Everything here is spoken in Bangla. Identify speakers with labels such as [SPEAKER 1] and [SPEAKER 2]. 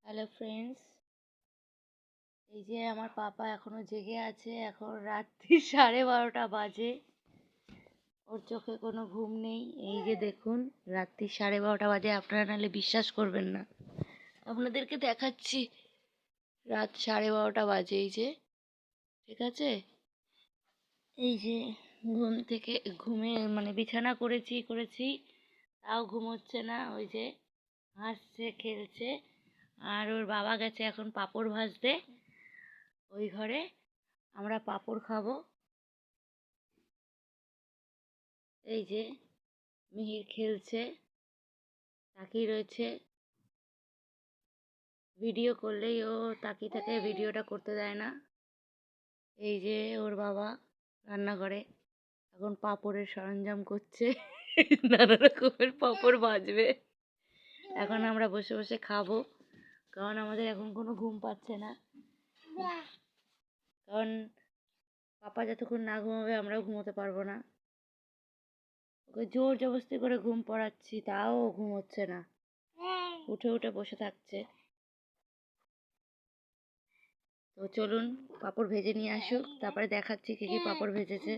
[SPEAKER 1] হ্যালো ফ্রেন্ডস, এই যে আমার পাপা এখনো জেগে আছে। এখন রাত্রি 12:30 বাজে। ওর চোখে কোনো ঘুম নেই। এই যে দেখুন, রাত্রি 12:30 বাজে। আপনারা নাহলে বিশ্বাস করবেন না, আপনাদেরকে দেখাচ্ছি। রাত 12:30 বাজে। এই যে, ঠিক আছে, এই যে ঘুমে বিছানা করেছি, তাও ঘুমোচ্ছে না। ওই যে হাসছে, খেলছে। আর ওর বাবা গেছে এখন পাঁপড় ভাজতে ওই ঘরে। আমরা পাঁপড় খাবো। এই যে মিহির খেলছে, তাকিয়ে রয়েছে। ভিডিও করলেই ও তাকিয়ে থাকে, ভিডিওটা করতে দেয় না। এই যে ওর বাবা রান্নাঘরে এখন পাঁপড়ের সরঞ্জাম করছে। নানা রকমের পাঁপড় ভাজবে। এখন আমরা বসে বসে খাবো, কারণ আমাদের এখন কোনো ঘুম পাচ্ছে না। কারণ পাপা যতক্ষণ না ঘুমাবে আমরাও ঘুমোতে পারবো না। ওকে জোর জবরদস্তি করে ঘুম পড়াচ্ছি, তাও ও ঘুমোচ্ছে না, উঠে উঠে বসে থাকছে। তো চলুন পাঁপড় ভেজে নিয়ে আসুক, তারপরে দেখাচ্ছি কী কী পাঁপড় ভেজেছে।